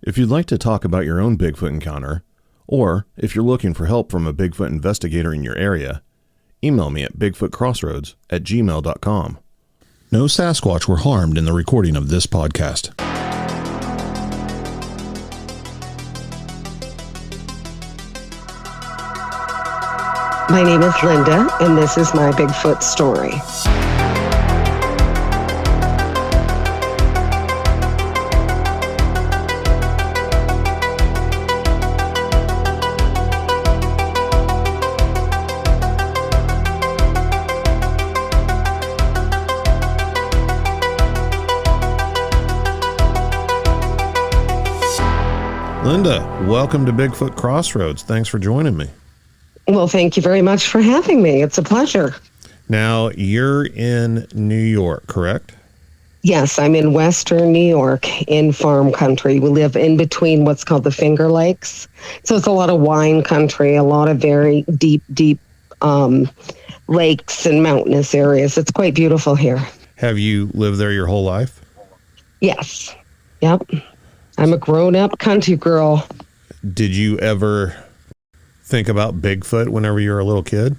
If you'd like to talk about your own Bigfoot encounter, or if you're looking for help from a Bigfoot investigator in your area, email me at bigfootcrossroads@gmail.com. No Sasquatch were harmed in the recording of this podcast. My name is Linda, and this is my Bigfoot story. Linda, welcome to Bigfoot Crossroads. Thanks for joining me. Well, thank you very much for having me. It's a pleasure. Now, you're in New York, correct? Yes, I'm in Western New York in farm country. We live in between what's called the Finger Lakes. So it's a lot of wine country, a lot of very deep lakes and mountainous areas. It's quite beautiful here. Have you lived there your whole life? Yes. Yep. I'm a grown-up country girl. Did you ever think about Bigfoot whenever you were a little kid?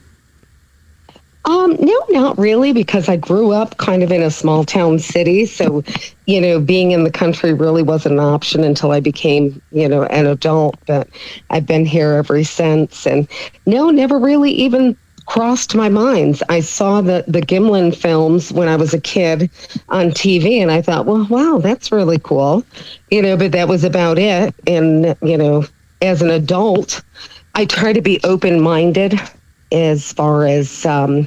No, not really, because I grew up kind of in a small town city. So, being in the country really wasn't an option until I became, an adult. But I've been here ever since. And no, never really even crossed my mind. I saw the Gimlin films when I was a kid on TV, and I thought, well, wow, that's really cool. But that was about it. And, as an adult, I try to be open-minded as far as I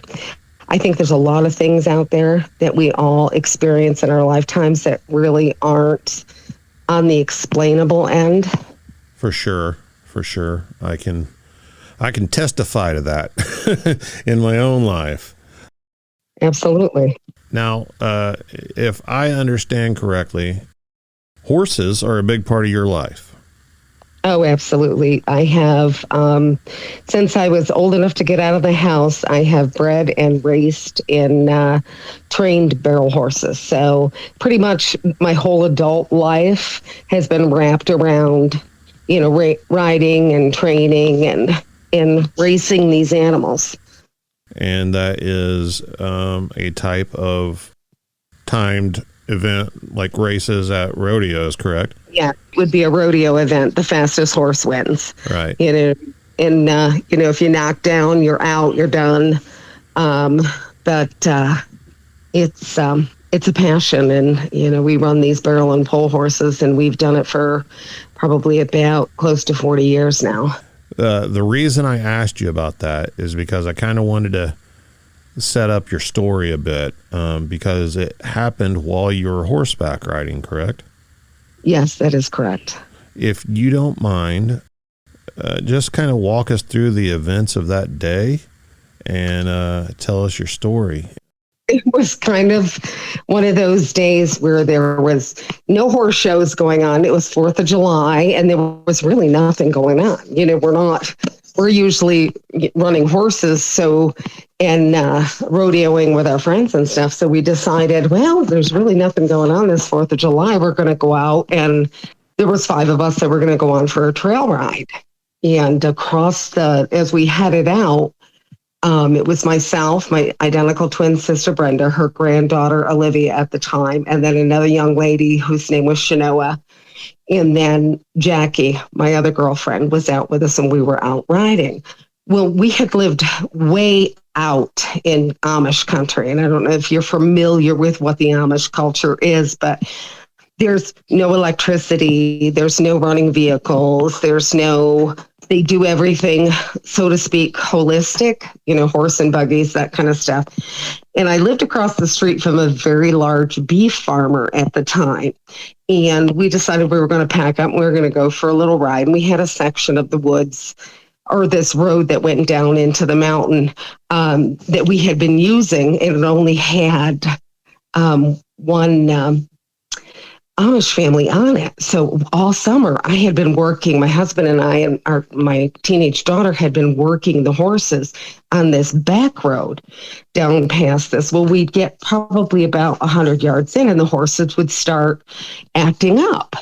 think there's a lot of things out there that we all experience in our lifetimes that really aren't on the explainable end. For sure. I can testify to that in my own life. Absolutely. Now, if I understand correctly, horses are a big part of your life. Oh, absolutely. I have, since I was old enough to get out of the house, I have bred and raced in trained barrel horses. So pretty much my whole adult life has been wrapped around, riding and training and racing these animals. And that is a type of timed event like races at rodeos, correct? Yeah, it would be a rodeo event. The fastest horse wins. Right. And if you knock down, you're out, you're done. But it's a passion, and we run these barrel and pole horses, and we've done it for probably about close to 40 years now. The reason I asked you about that is because I kind of wanted to set up your story a bit, because it happened while you were horseback riding, correct? Yes, that is correct. If you don't mind, just kind of walk us through the events of that day and tell us your story. It was kind of one of those days where there was no horse shows going on. It was 4th of July, and there was really nothing going on. We're usually running horses, and rodeoing with our friends and stuff. So we decided, well, there's really nothing going on this 4th of July. We're going to go out, and there was 5 of us that were going to go on for a trail ride. And as we headed out, it was myself, my identical twin sister, Brenda, her granddaughter, Olivia at the time, and then another young lady whose name was Shanoa. And then Jackie, my other girlfriend, was out with us, and we were out riding. Well, we had lived way out in Amish country, and I don't know if you're familiar with what the Amish culture is, but there's no electricity, there's no running vehicles, they do everything, so to speak, holistic, horse and buggies, that kind of stuff. And I lived across the street from a very large beef farmer at the time. And we decided we were going to pack up and we were going to go for a little ride. And we had a section of the woods, or this road that went down into the mountain, that we had been using. And it only had one Amish family on it. So all summer I had been working, my husband and I and my teenage daughter had been working the horses on this back road down past this. Well, we'd get probably about 100 yards in and the horses would start acting up.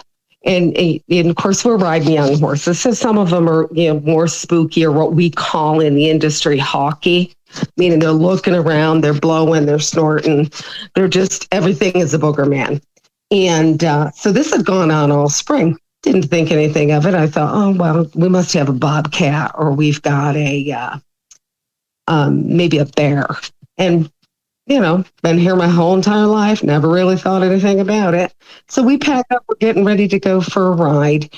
And of course, we're riding young horses. So some of them are, more spooky, or what we call in the industry hawky, meaning they're looking around, they're blowing, they're snorting. They're just, everything is a booger man. And so this had gone on all spring. Didn't think anything of it. I thought, oh, well, we must have a bobcat, or we've got maybe a bear. And been here my whole entire life, never really thought anything about it. So we pack up, we're getting ready to go for a ride.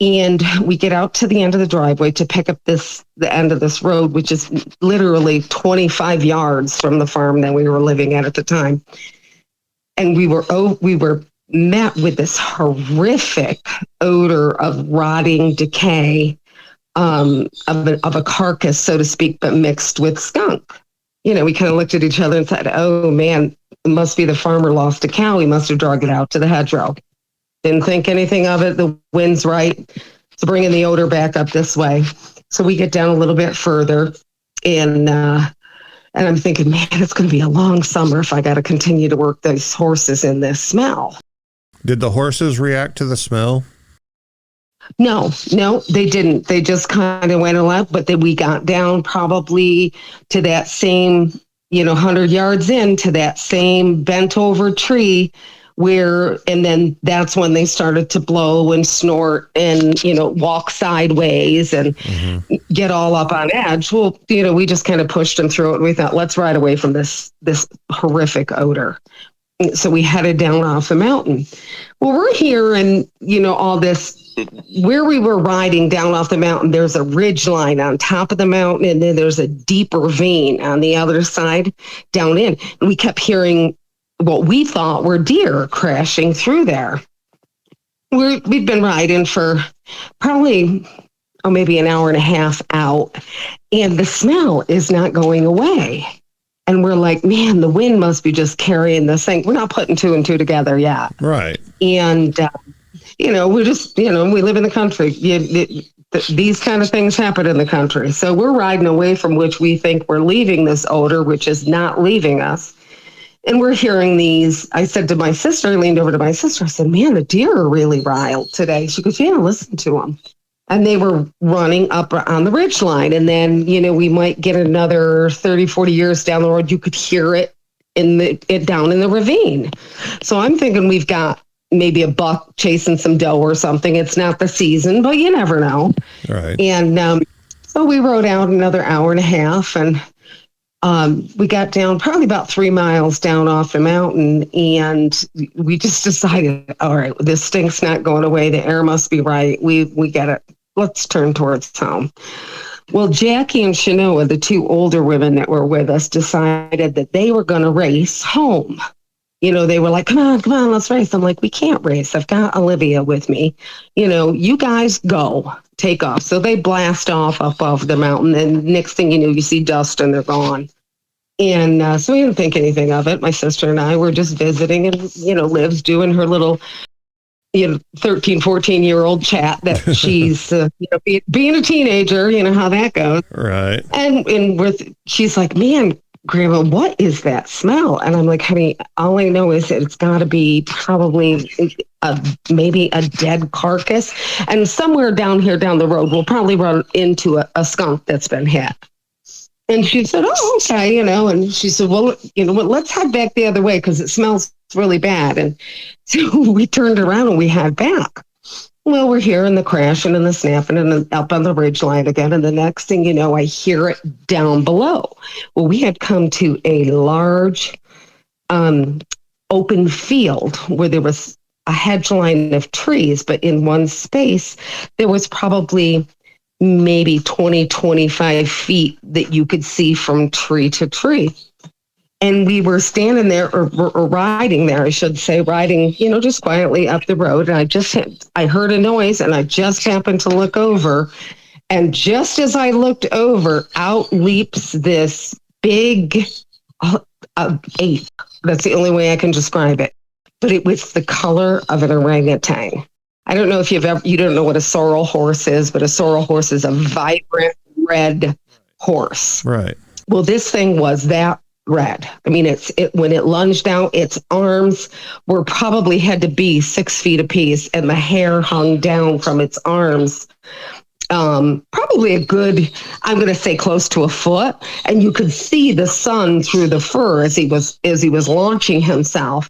And we get out to the end of the driveway to pick up the end of this road, which is literally 25 yards from the farm that we were living at the time. And we were met with this horrific odor of rotting decay, of a carcass, so to speak, but mixed with skunk. We kind of looked at each other and said, oh, man, it must be the farmer lost a cow. He must have dragged it out to the hedgerow. Didn't think anything of it. The wind's right. It's bringing the odor back up this way. So we get down a little bit further, and I'm thinking, man, it's going to be a long summer if I got to continue to work those horses in this smell. Did the horses react to the smell? No, they didn't. They just kind of went along, but then we got down probably to that same, 100 yards into that same bent over tree and then that's when they started to blow and snort and, walk sideways and get all up on edge. Well, we just kind of pushed them through it. We thought, let's ride away from this horrific odor. So we headed down off the mountain. Well, we're here and, all this, where we were riding down off the mountain, there's a ridge line on top of the mountain, and then there's a deep ravine on the other side down in. And we kept hearing what we thought were deer crashing through there. We'd been riding for probably, maybe an hour and a half out, and the smell is not going away. And we're like, man, the wind must be just carrying this thing. We're not putting two and two together yet. Right. And, we're just, we live in the country. These kind of things happen in the country. So we're riding away from which we think we're leaving this odor, which is not leaving us. And we're hearing these. I said to my sister, I leaned over to my sister, I said, man, the deer are really riled today. She goes, yeah, listen to them. And they were running up on the ridge line. And then, we might get another 30, 40 years down the road. You could hear it down in the ravine. So I'm thinking we've got maybe a buck chasing some doe or something. It's not the season, but you never know. Right. And so we rode out another hour and a half, and we got down probably about 3 miles down off the mountain, and we just decided, all right, this stink's not going away. The air must be right. We get it. Let's turn towards home. Well, Jackie and Shanoa, the two older women that were with us, decided that they were going to race home. They were like, come on, let's race. I'm like, we can't race. I've got Olivia with me. You guys go, take off. So they blast off up off the mountain, and next thing you know, you see dust and they're gone. And so we didn't think anything of it. My sister and I were just visiting, and, Liv's doing her little, 13, 14-year-old chat that she's, being a teenager, how that goes. Right. And she's like, man, Grandma, what is that smell? And I'm like, honey, all I know is that it's got to be probably maybe a dead carcass. And somewhere down here, down the road, we'll probably run into a skunk that's been hit. And she said, oh, okay, and she said, well, let's head back the other way because it smells really bad. And so we turned around and we head back. Well, we're hearing the crashing and the snapping and up on the ridge line again. And the next thing you know, I hear it down below. Well, we had come to a large open field where there was a hedge line of trees, but in one space, there was probably maybe 20, 25 feet that you could see from tree to tree. And we were standing there or riding there, I should say, riding, just quietly up the road. And I heard a noise and I just happened to look over. And just as I looked over, out leaps this big ape. That's the only way I can describe it. But it was the color of an orangutan. I don't know if you don't know what a sorrel horse is, but a sorrel horse is a vibrant red horse. Right. Well, this thing was that red. I mean, when it lunged out, its arms were probably had to be 6 feet apiece, and the hair hung down from its arms. Probably a good, I'm going to say close to a foot, and you could see the sun through the fur as he was launching himself.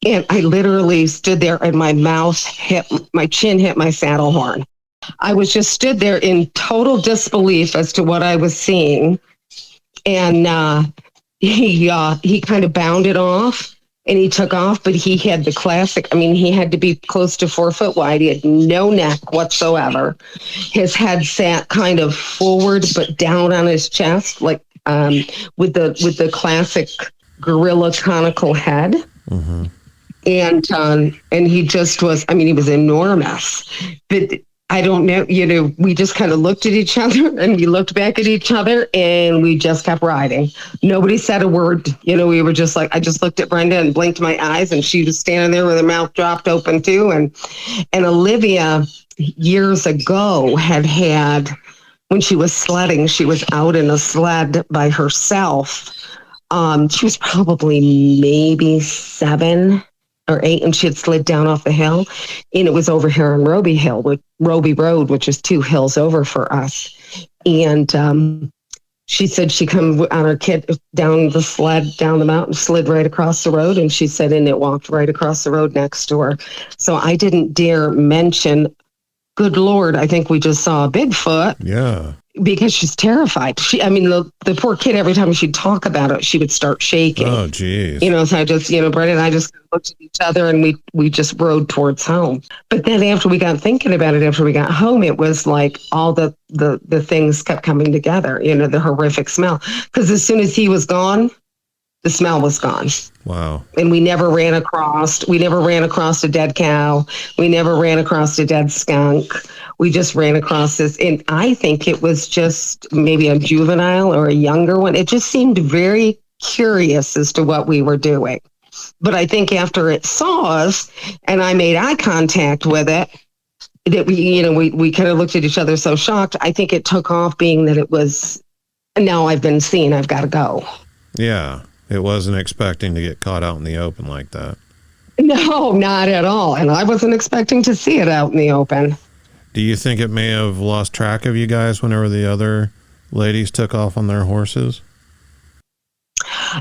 And I literally stood there, and my chin hit my saddle horn. I was just stood there in total disbelief as to what I was seeing. And he kind of bounded off. And he took off, but he had the classic. I mean, he had to be close to 4 foot wide. He had no neck whatsoever. His head sat kind of forward, but down on his chest, like with the classic gorilla conical head. Mm-hmm. And he just was. I mean, he was enormous. But I don't know. We just kind of looked at each other, and we looked back at each other, and we just kept riding. Nobody said a word. We were just like, I just looked at Brenda and blinked my eyes, and she was standing there with her mouth dropped open too. And Olivia years ago had, when she was sledding, she was out in a sled by herself. She was probably maybe 7 or 8, and she had slid down off the hill, and it was over here on Roby Road, which is 2 hills over for us. And she said she come on her kid down the sled, down the mountain, slid right across the road, and she said, and it walked right across the road next to her. So I didn't dare mention, good Lord, I think we just saw a Bigfoot. Yeah. Because she's terrified. The poor kid, every time she'd talk about it, she would start shaking. Oh, geez. So I just, Brenda and I just looked at each other, and we just rode towards home. But then after we got thinking about it, after we got home, it was like all the things kept coming together, the horrific smell. Because as soon as he was gone, the smell was gone. Wow. And we never ran across a dead cow. We never ran across a dead skunk. We just ran across this. And I think it was just maybe a juvenile or a younger one. It just seemed very curious as to what we were doing. But I think after it saw us and I made eye contact with it, that we kind of looked at each other so shocked. I think it took off, being that it was, now I've been seen, I've got to go. Yeah. It wasn't expecting to get caught out in the open like that. No, not at all. And I wasn't expecting to see it out in the open. Do you think it may have lost track of you guys whenever the other ladies took off on their horses?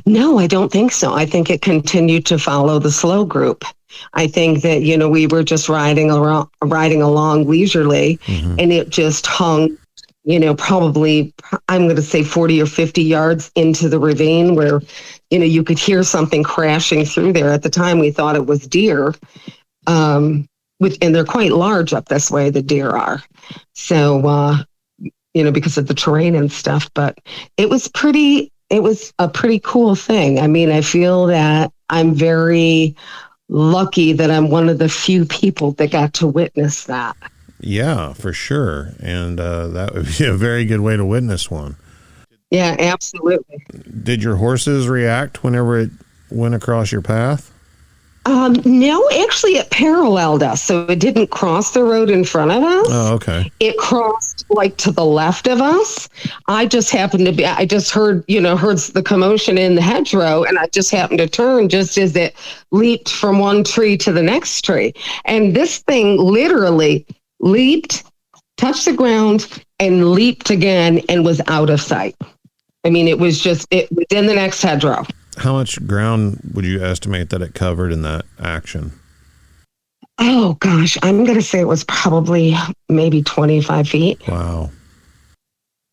No, I don't think so. I think it continued to follow the slow group. I think that, we were just riding along leisurely, mm-hmm. and it just hung, probably, I'm going to say 40 or 50 yards into the ravine where, you could hear something crashing through there. At the time, we thought it was deer, and they're quite large up this way, the deer are. So, because of the terrain and stuff, but it was a pretty cool thing. I mean, I feel that I'm very lucky that I'm one of the few people that got to witness that. Yeah, for sure. And that would be a very good way to witness one. Yeah, absolutely. Did your horses react whenever it went across your path? No, actually it paralleled us. So it didn't cross the road in front of us. Oh, okay. It crossed like to the left of us. I just happened to be, I just heard the commotion in the hedgerow, and I just happened to turn just as it leaped from one tree to the next tree. And this thing literally leaped, touched the ground, and leaped again and was out of sight. I mean, it was within the next hedgerow. How much ground would you estimate that it covered in that action? Oh, gosh. I'm going to say it was probably maybe 25 feet. Wow.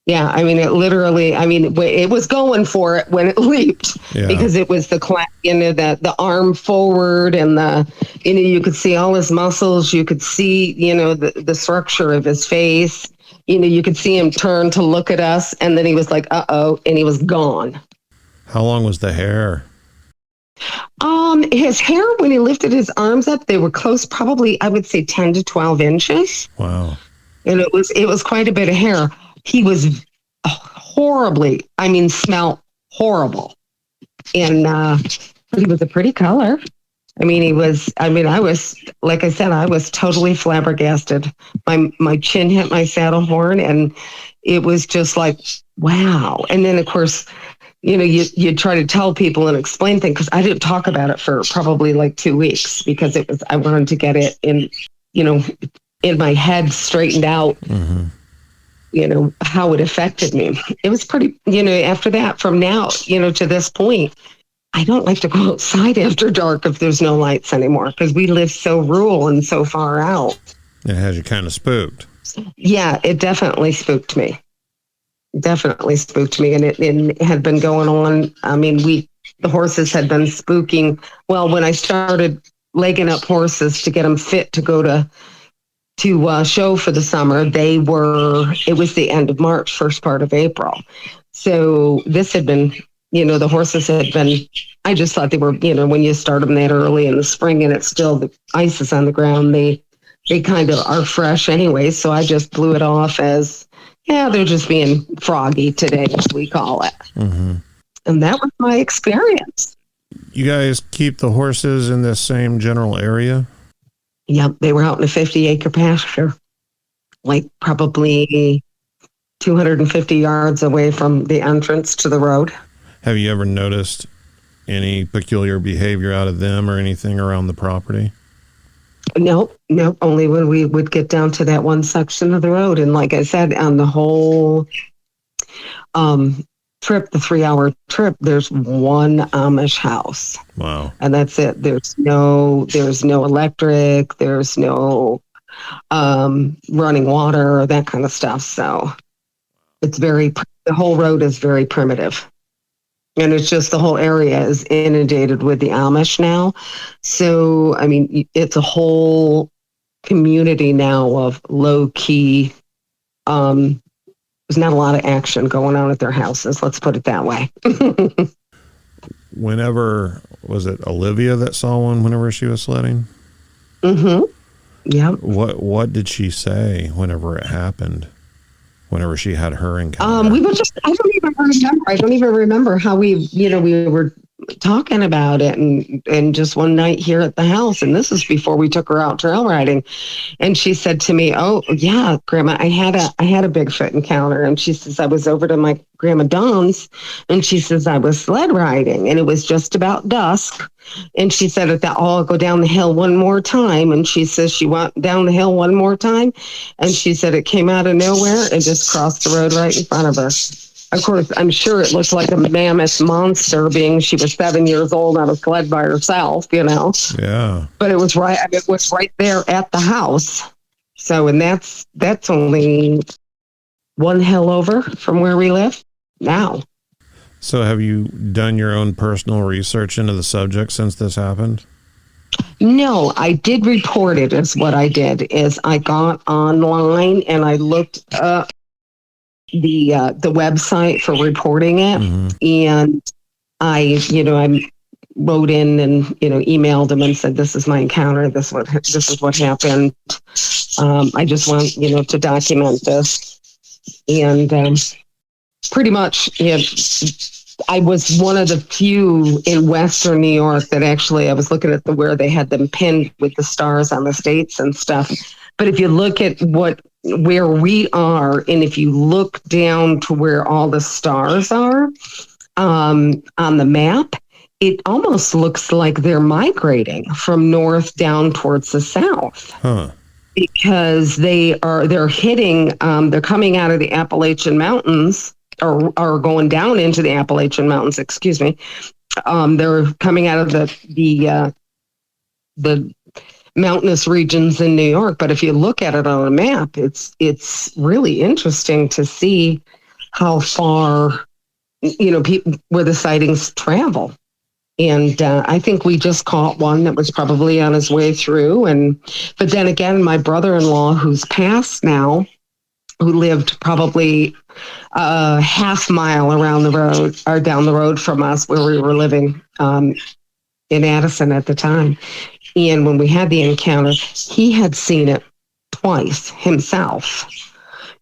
Yeah. I mean, it was going for it when it leaped, because it was the arm forward, and you could see all his muscles. You could see, the structure of his face. You could see him turn to look at us, and then he was like, uh-oh, and he was gone. How long was the hair? His hair, when he lifted his arms up, they were close, probably, I would say 10 to 12 inches. Wow. And it was quite a bit of hair. He was smelled horrible. And, but he was a pretty color. I was, like I said, I was totally flabbergasted. My chin hit my saddle horn, and it was just like, wow. And then, of course, you try to tell people and explain things, because I didn't talk about it for probably like 2 weeks, because I wanted to get it in, in my head straightened out, how it affected me. It was pretty, after that, from now, to this point, I don't like to go outside after dark if there's no lights anymore, because we live so rural and so far out. It has you kind of spooked. Yeah, it definitely spooked me. Definitely spooked me, and it had been going on. I mean, the horses had been spooking. Well, when I started legging up horses to get them fit to go to show for the summer, it was the end of March, first part of April. So this had been, the horses had been, I just thought they were, when you start them that early in the spring and it's still, the ice is on the ground, they kind of are fresh anyway. So I just blew it off as, yeah, they're just being froggy today, as we call it. Mm-hmm. And that was my experience. You guys keep the horses in this same general area? Yep, they were out in a 50-acre pasture, like probably 250 yards away from the entrance to the road. Have you ever noticed any peculiar behavior out of them or anything around the property? Nope. Only when we would get down to that one section of the road. And like I said, on the whole trip, the 3-hour trip, there's one Amish house. Wow. And that's it. There's no electric. There's no running water or that kind of stuff. So the whole road is very primitive. And it's just the whole area is inundated with the Amish now. So, I mean, it's a whole community now of low key. There's not a lot of action going on at their houses. Let's put it that way. Whenever, was it Olivia that saw one whenever she was sledding? Mm-hmm. Yeah. What did she say whenever it happened? Whenever she had her encounter? I don't even remember how we were talking about it, and just one night here at the house, and this is before we took her out trail riding, and she said to me, "Oh yeah, Grandma, I had a Bigfoot encounter," and she says, "I was over to my Grandma Dawn's," and she says, "I was sled riding, and it was just about dusk." And she said, I'll go down the hill one more time. And she says she went down the hill one more time. And she said it came out of nowhere and just crossed the road right in front of her. Of course, I'm sure it looked like a mammoth monster, being she was 7 years old on a sled by herself, Yeah. But it was right. I mean, it was right there at the house. So, and that's only one hill over from where we live now. So have you done your own personal research into the subject since this happened? No, I did report it. Is what I did is I got online and I looked up the website for reporting it, and I wrote in and emailed them and said, "This is my encounter. This is what happened. I just want to document this." And pretty much, I was one of the few in Western New York that actually, I was looking at where they had them pinned with the stars on the states and stuff. But if you look at where we are, and if you look down to where all the stars are on the map, it almost looks like they're migrating from north down towards the south. Huh. Because they're hitting, they're coming out of the Appalachian Mountains, or going down into the Appalachian Mountains, excuse me. They're coming out of the mountainous regions in New York. But if you look at it on a map, it's really interesting to see how far, where the sightings travel. And I think we just caught one that was probably on his way through. But then again, my brother-in-law, who's passed now, who lived probably a half mile around the road or down the road from us, where we were living in Addison at the time. And when we had the encounter, he had seen it twice himself.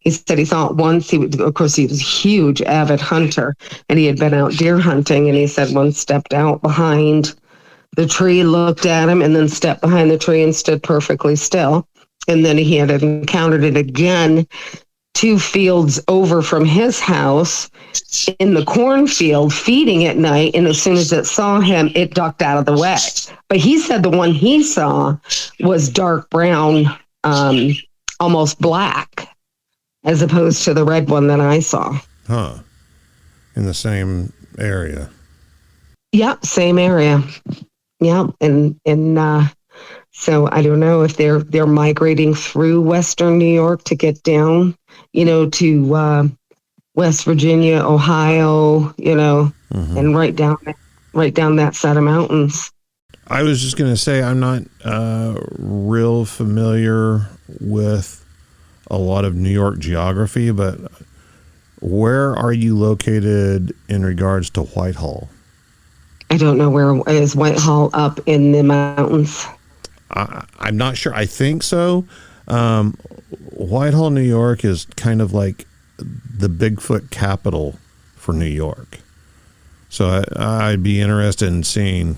He said he saw it once. Of course, he was a huge avid hunter, and he had been out deer hunting. And he said one stepped out behind the tree, looked at him, and then stepped behind the tree and stood perfectly still. And then he had encountered it again 2 fields over from his house in the cornfield feeding at night. And as soon as it saw him, it ducked out of the way. But he said the one he saw was dark brown, almost black, as opposed to the red one that I saw. Huh. In the same area. Yep, same area. Yeah, and so I don't know if they're migrating through Western New York to get down, to West Virginia, Ohio, and right down that set of mountains. I was just going to say I'm not real familiar with a lot of New York geography, but where are you located in regards to Whitehall? I don't know where is Whitehall, up in the mountains. I'm not sure. I think so. Whitehall, New York is kind of like the Bigfoot capital for New York. So I'd be interested in seeing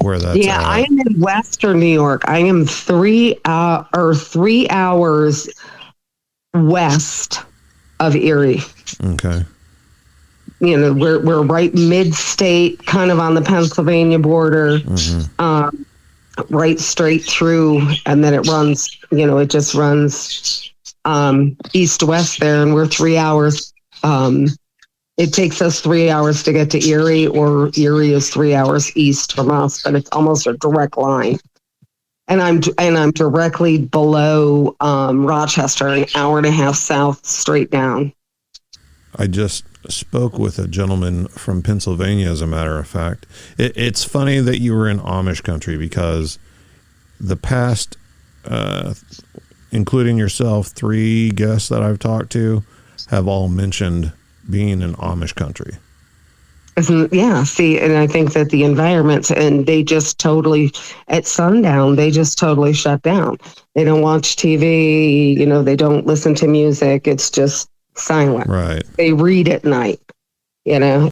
where that's at. I am in Western New York. I am 3 hours west of Erie. Okay. We're right mid-state, kind of on the Pennsylvania border, right straight through, and then it runs, it just runs east-west there, and we're 3 hours. It takes us 3 hours to get to Erie, or Erie is 3 hours east from us, but it's almost a direct line. And I'm directly below Rochester, an hour and a half south, straight down. I just spoke with a gentleman from Pennsylvania, as a matter of fact. It's funny that you were in Amish country, because the past, including yourself, 3 guests that I've talked to have all mentioned being in Amish country. Yeah, see, and I think that the environments, and they just totally, at sundown, they just totally shut down. They don't watch TV, they don't listen to music. It's just silent. Right. They read at night, Yeah.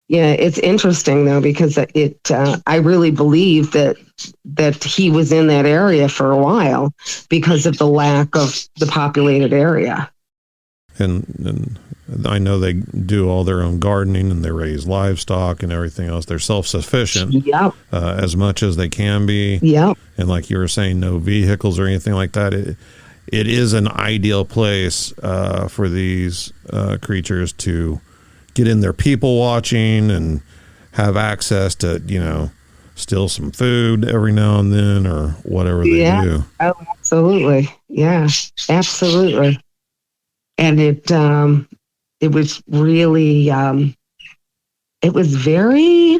Yeah, it's interesting, though, because I really believe that he was in that area for a while because of the lack of the populated area. And I know they do all their own gardening, and they raise livestock and everything else. They're self-sufficient. Yep. As much as they can be. Yep. And like you were saying, no vehicles or anything like that. It is an ideal place for these creatures to get in their people watching and have access to, steal some food every now and then, or whatever they do. Oh, absolutely. Yeah, absolutely. And it was really, it was very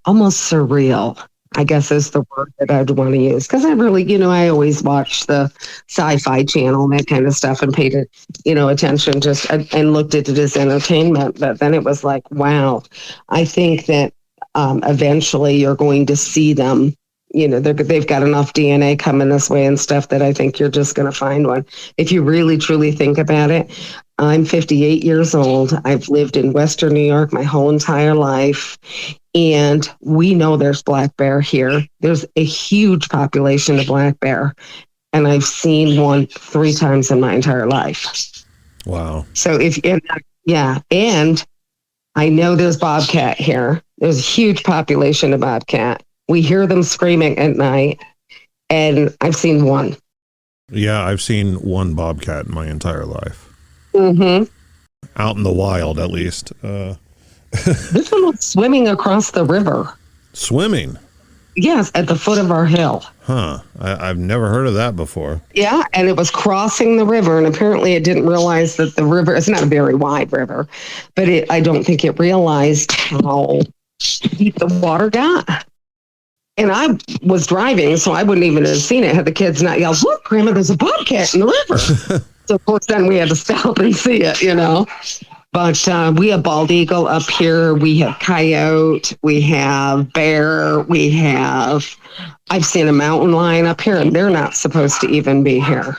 almost surreal, I guess is the word that I'd want to use. Because I really, I always watched the Sci-Fi Channel and that kind of stuff, and paid it, attention and looked at it as entertainment. But then it was like, wow, I think that eventually you're going to see them. They've got enough DNA coming this way and stuff that I think you're just going to find one. If you really, truly think about it, I'm 58 years old. I've lived in Western New York my whole entire life. And we know there's black bear here. There's a huge population of black bear. And I've seen one 3 times in my entire life. Wow. So and I know there's bobcat here. There's a huge population of bobcat. We hear them screaming at night, and I've seen one. Yeah, I've seen one bobcat in my entire life. Mm-hmm. Out in the wild, at least. This one was swimming across the river. Swimming? Yes, at the foot of our hill. Huh. I've never heard of that before. Yeah, and it was crossing the river, and apparently it didn't realize that the river, it's not a very wide river, but I don't think it realized how deep the water got. And I was driving, so I wouldn't even have seen it had the kids not yelled, "Look, Grandma, there's a bobcat in the river." So, of course, then we had to stop and see it, But we have bald eagle up here. We have coyote. We have bear. I've seen a mountain lion up here, and they're not supposed to even be here.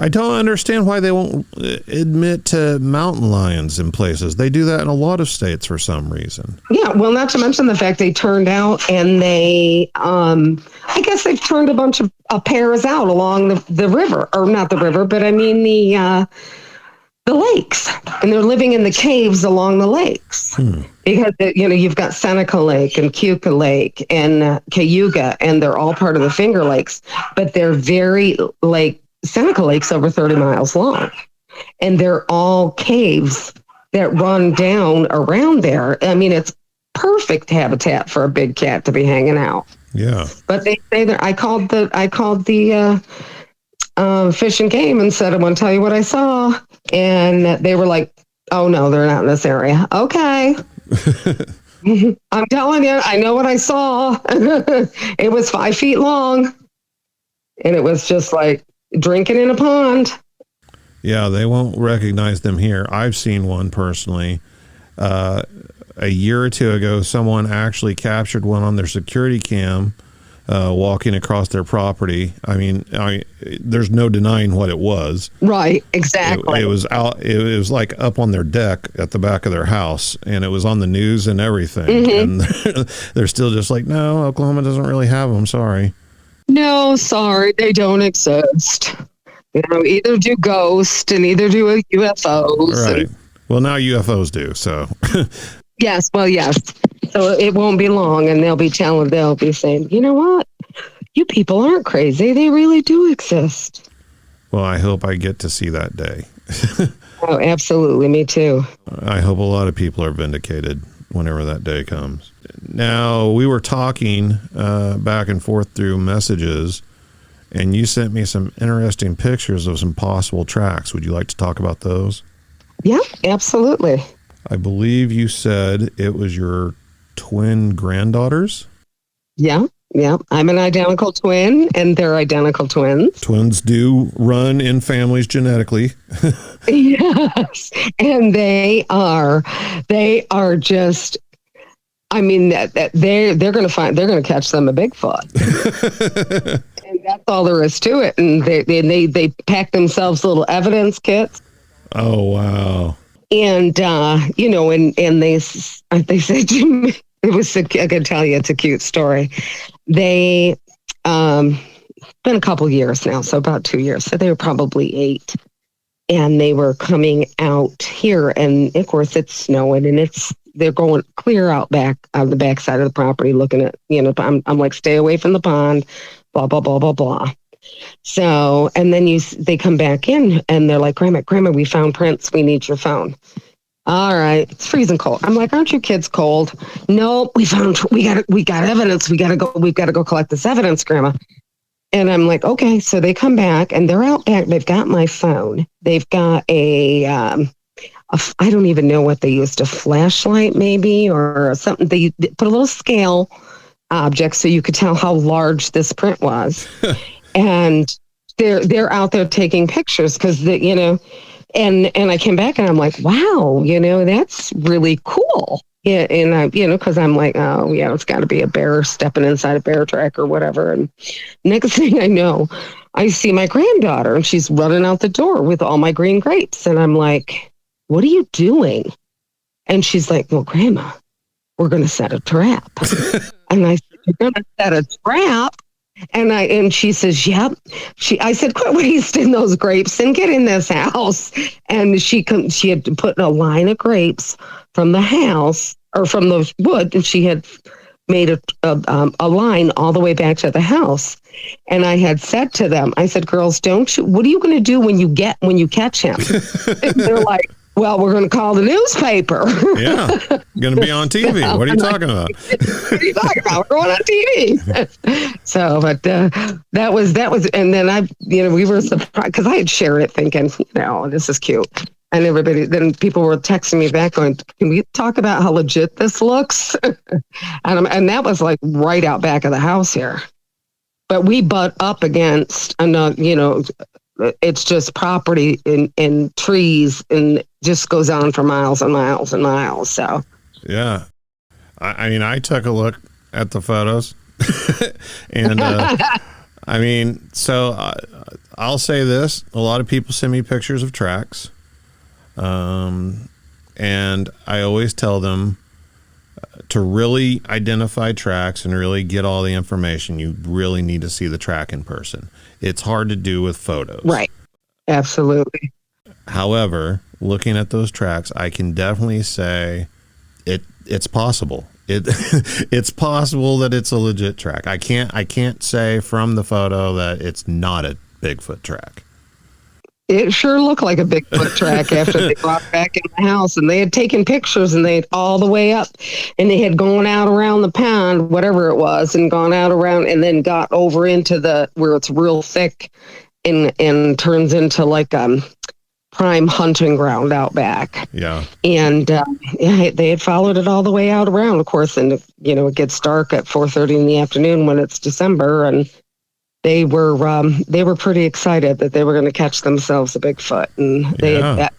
I don't understand why they won't admit to mountain lions in places. They do that in a lot of states for some reason. Yeah, well, not to mention the fact they turned out and they, I guess they've turned a bunch of pairs out along the river, or not the river, but I mean the lakes, and they're living in the caves along the lakes because you've got Seneca Lake and Keuka Lake and Cayuga, and they're all part of the Finger Lakes, but they're very Seneca Lake's over 30 miles long, and they're all caves that run down around there. I mean, it's perfect habitat for a big cat to be hanging out. Yeah, but they say that I called the Fish and Game and said, I want to tell you what I saw. And they were like, oh, no, they're not in this area. Okay. I'm telling you, I know what I saw. It was 5 feet long. And it was just like drinking in a pond. Yeah, they won't recognize them here. I've seen one personally. A year or two ago, someone actually captured one on their security cam walking across their property. I mean, there's no denying what it was. Right, exactly. It was out. It was like up on their deck at the back of their house, and it was on the news and everything. Mm-hmm. And they're still just like, no, Oklahoma doesn't really have them. Sorry. No, sorry, they don't exist. Either do ghost and either do UFOs. Right. Well, now UFOs do. So. Yes. Well, yes. So it won't be long, and they'll be saying, you know what? You people aren't crazy. They really do exist. Well, I hope I get to see that day. Oh, absolutely. Me too. I hope a lot of people are vindicated whenever that day comes. Now, we were talking back and forth through messages, and you sent me some interesting pictures of some possible tracks. Would you like to talk about those? Yeah, absolutely. I believe you said it was your twin granddaughters? Yeah. I'm an identical twin, and they're identical twins. Twins do run in families genetically. Yes. And they are just, I mean, that they're going to catch them a Bigfoot. And that's all there is to it. And they pack themselves little evidence kits. Oh, wow. And, and they said to me, I can tell you, it's a cute story. They, been a couple years now, so about 2 years. So they were probably 8. And they were coming out here, and of course it's snowing, and they're going clear out back on the back side of the property looking at, I'm like, stay away from the pond, blah, blah, blah, blah, blah. So, and then they come back in and they're like, Grandma, we found prints. We need your phone. All right. It's freezing cold. I'm like, aren't you kids cold? No, we got evidence. We've got to go collect this evidence, Grandma. And I'm like, okay. So they come back and they're out back. They've got my phone. They've got I don't even know what they used, a flashlight maybe, or something. They put a little scale object so you could tell how large this print was. And they're out there taking pictures because and I came back and I'm like, wow, that's really cool. Yeah, and I, because I'm like, oh yeah, it's got to be a bear stepping inside a bear track or whatever. And next thing I know, I see my granddaughter and she's running out the door with all my green grapes, and I'm like, what are you doing? And she's like, well, Grandma, we're going to set a trap. And I said, you're going to set a trap? And she says, yep. I said, quit wasting those grapes and get in this house. And she had to put a line of grapes from the house or from the wood, and she had made a line all the way back to the house. And I had said to them, I said, girls, what are you going to do when you catch him? And they're like, well, we're going to call the newspaper. Yeah, going to be on TV. What are you talking about? What are you talking about? We're going on TV. So, but that was, and then we were surprised because I had shared it thinking, this is cute. And then people were texting me back going, can we talk about how legit this looks? And that was like right out back of the house here. But we butt up against another, it's just property and trees, and just goes on for miles and miles and miles. So, yeah, I mean, I took a look at the photos, and I mean, so I'll say this. A lot of people send me pictures of tracks. And I always tell them to really identify tracks and really get all the information. You really need to see the track in person. It's hard to do with photos. Right. Absolutely. However, looking at those tracks, I can definitely say it's possible. It's possible that it's a legit track. I can't say from the photo that it's not a Bigfoot track. It sure looked like a Bigfoot track after they brought it back in the house, and they had taken pictures, and they all the way up, and they had gone out around the pond, whatever it was, and gone out around, and then got over into the where it's real thick, and turns into like prime hunting ground out back. Yeah. And they had followed it all the way out around, of course, and it gets dark at 4:30 in the afternoon when it's December, and they were pretty excited that they were going to catch themselves a Bigfoot, and they had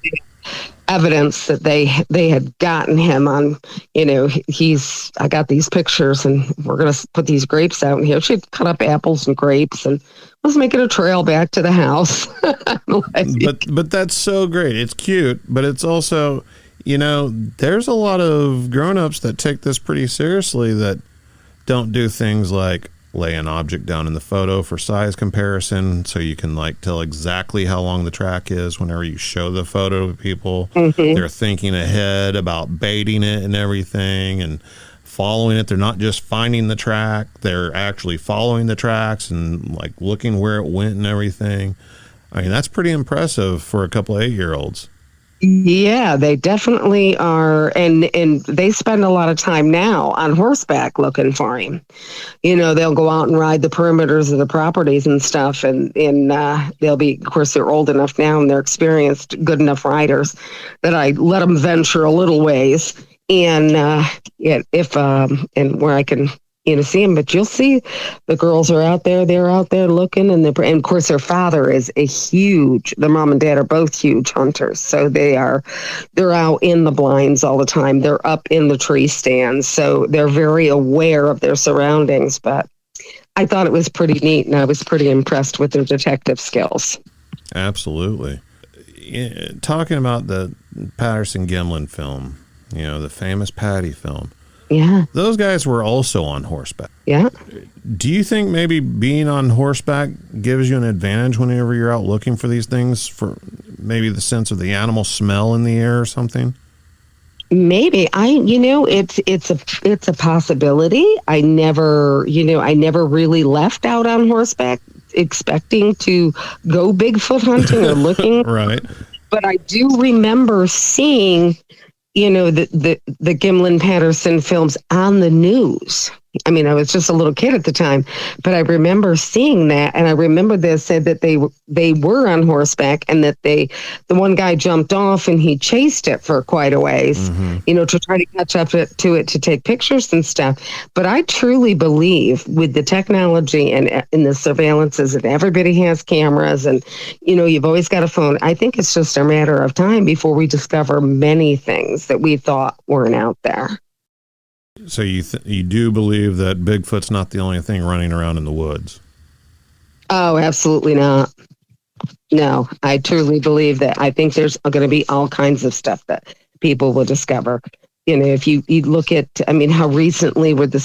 evidence that they had gotten him on. I got these pictures, and we're going to put these grapes out in here. She'd cut up apples and grapes and was making a trail back to the house. But that's so great. It's cute, but it's also, there's a lot of grown-ups that take this pretty seriously that don't do things like lay an object down in the photo for size comparison so you can tell exactly how long the track is whenever you show the photo to people. Mm-hmm. They're thinking ahead about baiting it and everything and following it. They're not just finding the track, they're actually following the tracks and looking where it went and everything. I mean, that's pretty impressive for a couple of 8-year-olds. Yeah, they definitely are. And they spend a lot of time now on horseback looking for him. They'll go out and ride the perimeters of the properties and stuff. And they'll be, of course, they're old enough now and they're experienced, good enough riders that I let them venture a little ways. And and where I can see them, but you'll see the girls are out there. They're out there looking, and of course their father is their mom and dad are both huge hunters, so they're out in the blinds all the time. They're up in the tree stands, so they're very aware of their surroundings. But I thought it was pretty neat, and I was pretty impressed with their detective skills. Absolutely. Talking about the Patterson-Gimlin film, the famous Patty film. Yeah. Those guys were also on horseback. Yeah. Do you think maybe being on horseback gives you an advantage whenever you're out looking for these things, for maybe the sense of the animal smell in the air or something? Maybe. It's a possibility. I never really left out on horseback expecting to go Bigfoot hunting or looking. Right. But I do remember seeing the Gimlin Patterson films on the news. I mean, I was just a little kid at the time, but I remember seeing that, and I remember they said that they were on horseback, and that the one guy jumped off and he chased it for quite a ways, mm-hmm. To try to catch up to it to take pictures and stuff. But I truly believe with the technology and in the surveillances, and everybody has cameras, and you've always got a phone. I think it's just a matter of time before we discover many things that we thought weren't out there. So you do believe that Bigfoot's not the only thing running around in the woods? Oh, absolutely not. No, I truly believe that. I think there's going to be all kinds of stuff that people will discover. If you look at, how recently were the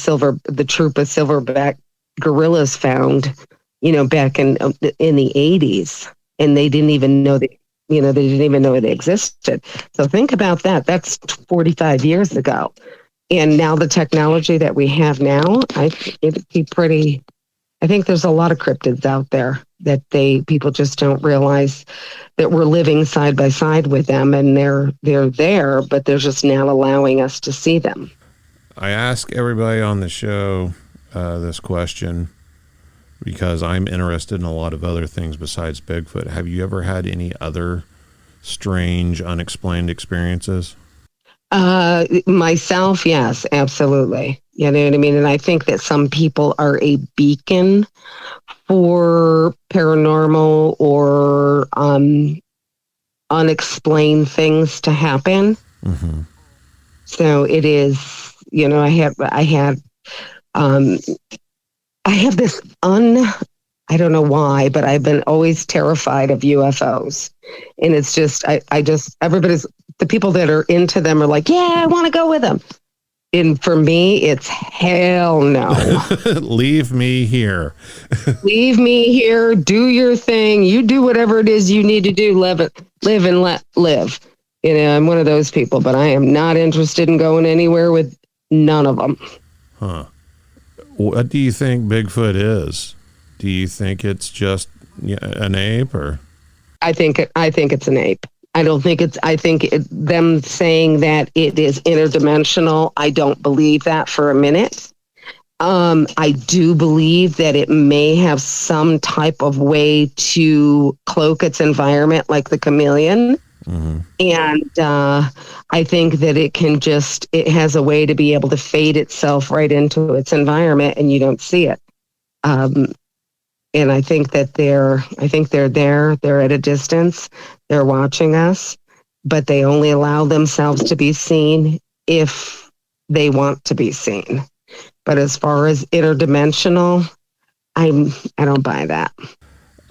troop of silverback gorillas found, back in the 80s, and they didn't even know they didn't even know they existed. So think about that. That's 45 years ago. And now the technology that we have now, it'd be pretty. I think there's a lot of cryptids out there that people just don't realize that we're living side by side with them, and they're there, but they're just not allowing us to see them. I ask everybody on the show this question because I'm interested in a lot of other things besides Bigfoot. Have you ever had any other strange, unexplained experiences? Myself, yes, absolutely. You know what I mean? And I think that some people are a beacon for paranormal or unexplained things to happen. Mm-hmm. So it is, I have this I don't know why, but I've been always terrified of UFOs. And it's just, everybody's, the people that are into them are like, yeah, I want to go with them. And for me, it's hell no. Leave me here. Leave me here. Do your thing. You do whatever it is you need to do. Live and let live. You know, I'm one of those people, but I am not interested in going anywhere with none of them. Huh. What do you think Bigfoot is? Do you think it's just an ape, or? I think it's an ape. I don't think it's, them saying that it is interdimensional. I don't believe that for a minute. I do believe that it may have some type of way to cloak its environment like the chameleon. Mm-hmm. And I think that it has a way to be able to fade itself right into its environment and you don't see it. And I think that they're there, they're at a distance, they're watching us, but they only allow themselves to be seen if they want to be seen. But as far as interdimensional, I don't buy that.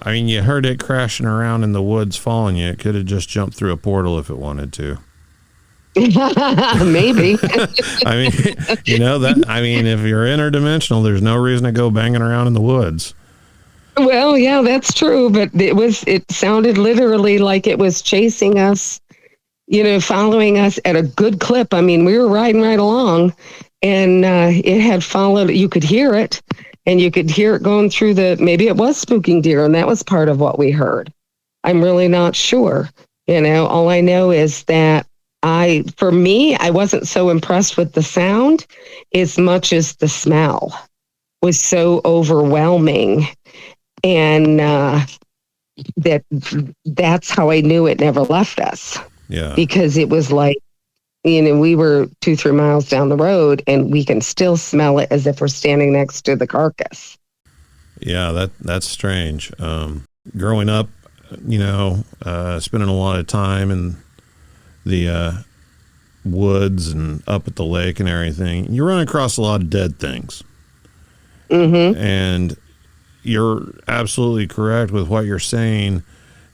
I mean, you heard it crashing around in the woods following you. It could have just jumped through a portal if it wanted to. Maybe. I mean, if you're interdimensional, there's no reason to go banging around in the woods. Well, yeah, that's true. But it sounded literally like it was chasing us, following us at a good clip. I mean, we were riding right along and it had followed. You could hear it. And you could hear it going through maybe it was spooking deer, and that was part of what we heard. I'm really not sure. All I know is that I wasn't so impressed with the sound as much as the smell was so overwhelming. And that's how I knew it never left us. Yeah. Because it was like, we were 2-3 miles down the road and we can still smell it as if we're standing next to the carcass. Yeah, that's strange. Growing up, spending a lot of time in the woods and up at the lake and everything, you run across a lot of dead things. Mm-hmm. And you're absolutely correct with what you're saying.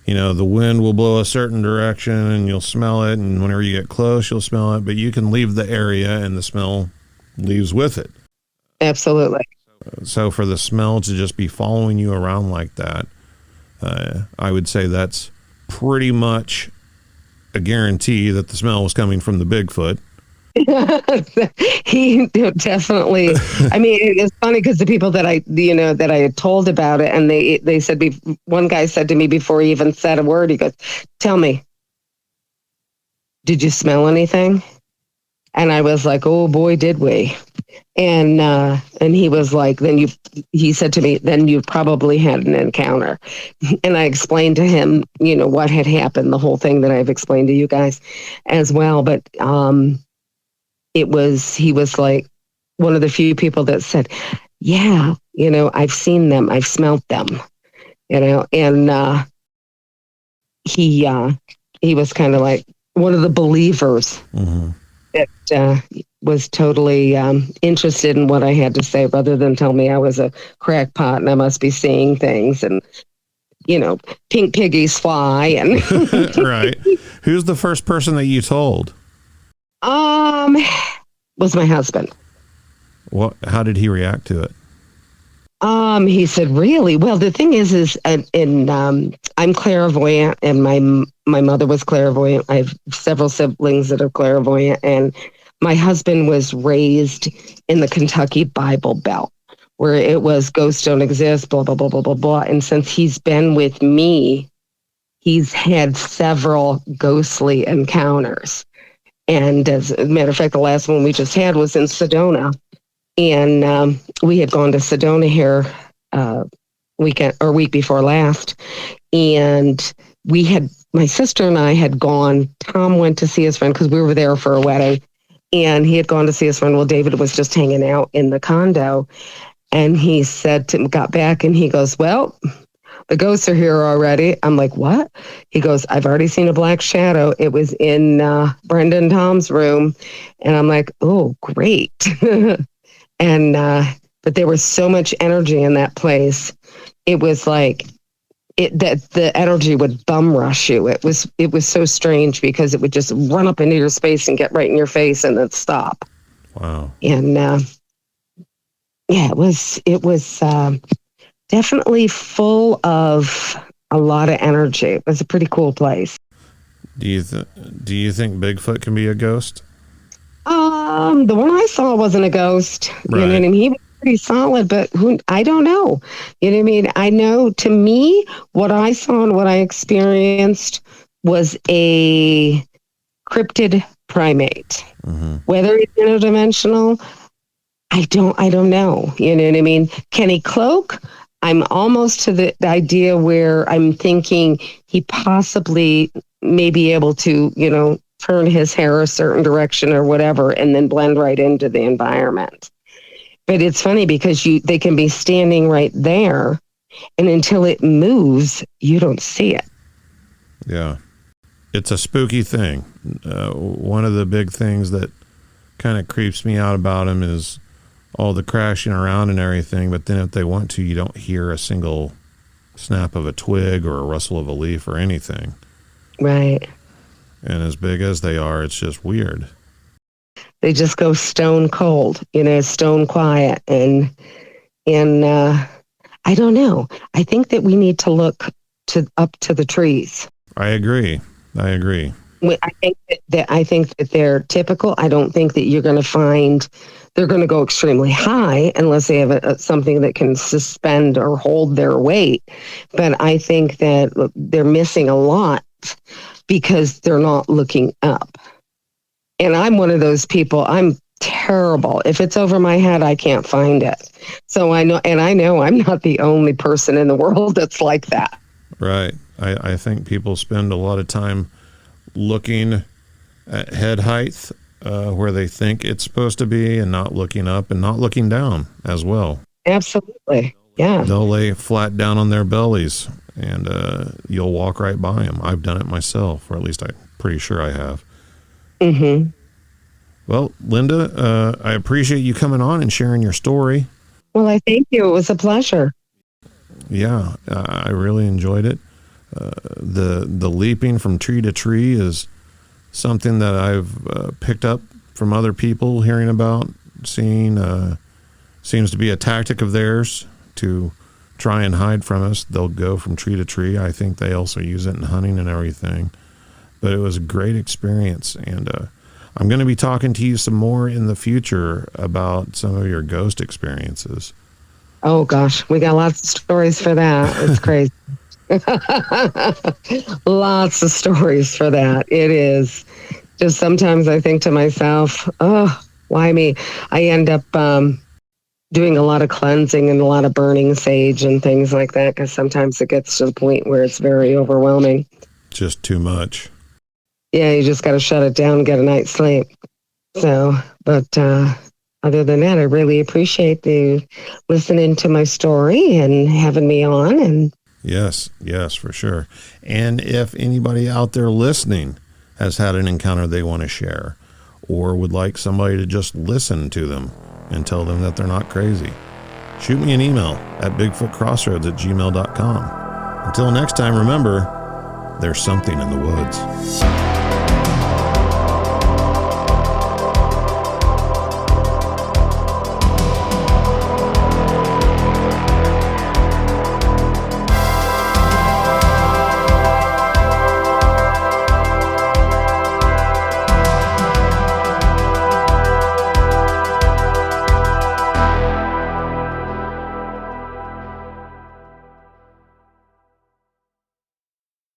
The wind will blow a certain direction and you'll smell it. And whenever you get close, you'll smell it. But you can leave the area and the smell leaves with it. Absolutely. So for the smell to just be following you around like that, I would say that's pretty much a guarantee that the smell was coming from the Bigfoot. He definitely. I mean, it's funny because the people that I had told about it, and they said, one guy said to me before he even said a word, he goes, "Tell me, did you smell anything?" And I was like, "Oh boy, did we!" And he was like, he said to me, "Then you probably had an encounter." And I explained to him, what had happened, the whole thing that I've explained to you guys as well, but he was like one of the few people that said, yeah, I've seen them, I've smelt them, and he was kind of like one of the believers mm-hmm. that was totally interested in what I had to say rather than tell me I was a crackpot and I must be seeing things and, pink piggies fly. And Right. Who's the first person that you told? Was my husband. How did he react to it? He said, really? Well, the thing is I'm clairvoyant and my mother was clairvoyant. I have several siblings that are clairvoyant, and my husband was raised in the Kentucky Bible Belt where it was ghosts don't exist, blah, blah, blah, blah, blah, blah. And since he's been with me, he's had several ghostly encounters. And as a matter of fact, the last one we just had was in Sedona. And we had gone to Sedona here week before last. And my sister and I had gone, Tom went to see his friend because we were there for a wedding. And he had gone to see his friend. Well, David was just hanging out in the condo. And he got back and he goes, well, the ghosts are here already. I'm like, what? He goes, I've already seen a black shadow. It was in Brenda and Tom's room. And I'm like, oh, great. And but there was so much energy in that place it was like that the energy would bum rush you. It was so strange because it would just run up into your space and get right in your face and then stop. Wow. And it was definitely full of a lot of energy. It was a pretty cool place. Do you think Bigfoot can be a ghost? The one I saw wasn't a ghost. Right. You know what I mean? He was pretty solid, but I don't know. You know what I mean? I know, to me, what I saw and what I experienced was a cryptid primate. Mm-hmm. Whether it's interdimensional, I don't know. You know what I mean? Can he cloak? I'm almost to the idea where I'm thinking he possibly may be able to, turn his hair a certain direction or whatever, and then blend right into the environment. But it's funny because they can be standing right there, and until it moves, you don't see it. Yeah. It's a spooky thing. One of the big things that kind of creeps me out about him is all the crashing around and everything, but then if they want to, you don't hear a single snap of a twig or a rustle of a leaf or anything. Right. And as big as they are, it's just weird. They just go stone cold, stone quiet. And I don't know. I think that we need to look up to the trees. I agree. I think that they're typical. I don't think that you're going to find they're going to go extremely high unless they have something that can suspend or hold their weight. But I think that they're missing a lot because they're not looking up. And I'm one of those people. I'm terrible. If it's over my head, I can't find it. So I know I'm not the only person in the world that's like that. Right. I think people spend a lot of time looking at head height where they think it's supposed to be and not looking up and not looking down as well. Absolutely. Yeah. They'll lay flat down on their bellies and you'll walk right by them. I've done it myself, or at least I'm pretty sure I have. Mm-hmm. Well, Linda, I appreciate you coming on and sharing your story. Well, I thank you. It was a pleasure. Yeah, I really enjoyed it. The leaping from tree to tree is something that I've picked up from other people hearing about, seeing. Seems to be a tactic of theirs to try and hide from us. They'll go from tree to tree. I think they also use it in hunting and everything. But it was a great experience, and I'm going to be talking to you some more in the future about some of your ghost experiences. Oh, gosh. We got lots of stories for that. It's crazy. Lots of stories for that. It is. Just sometimes I think to myself, oh, why me? I end up doing a lot of cleansing and a lot of burning sage and things like that, because sometimes it gets to the point where it's very overwhelming. Just too much. Yeah, you just got to shut it down and get a night's sleep. So, but other than that, I really appreciate you listening to my story and having me on. And yes, for sure. And if anybody out there listening has had an encounter they want to share, or would like somebody to just listen to them and tell them that they're not crazy, shoot me an email at bigfootcrossroads@gmail.com. Until next time, remember, there's something in the woods.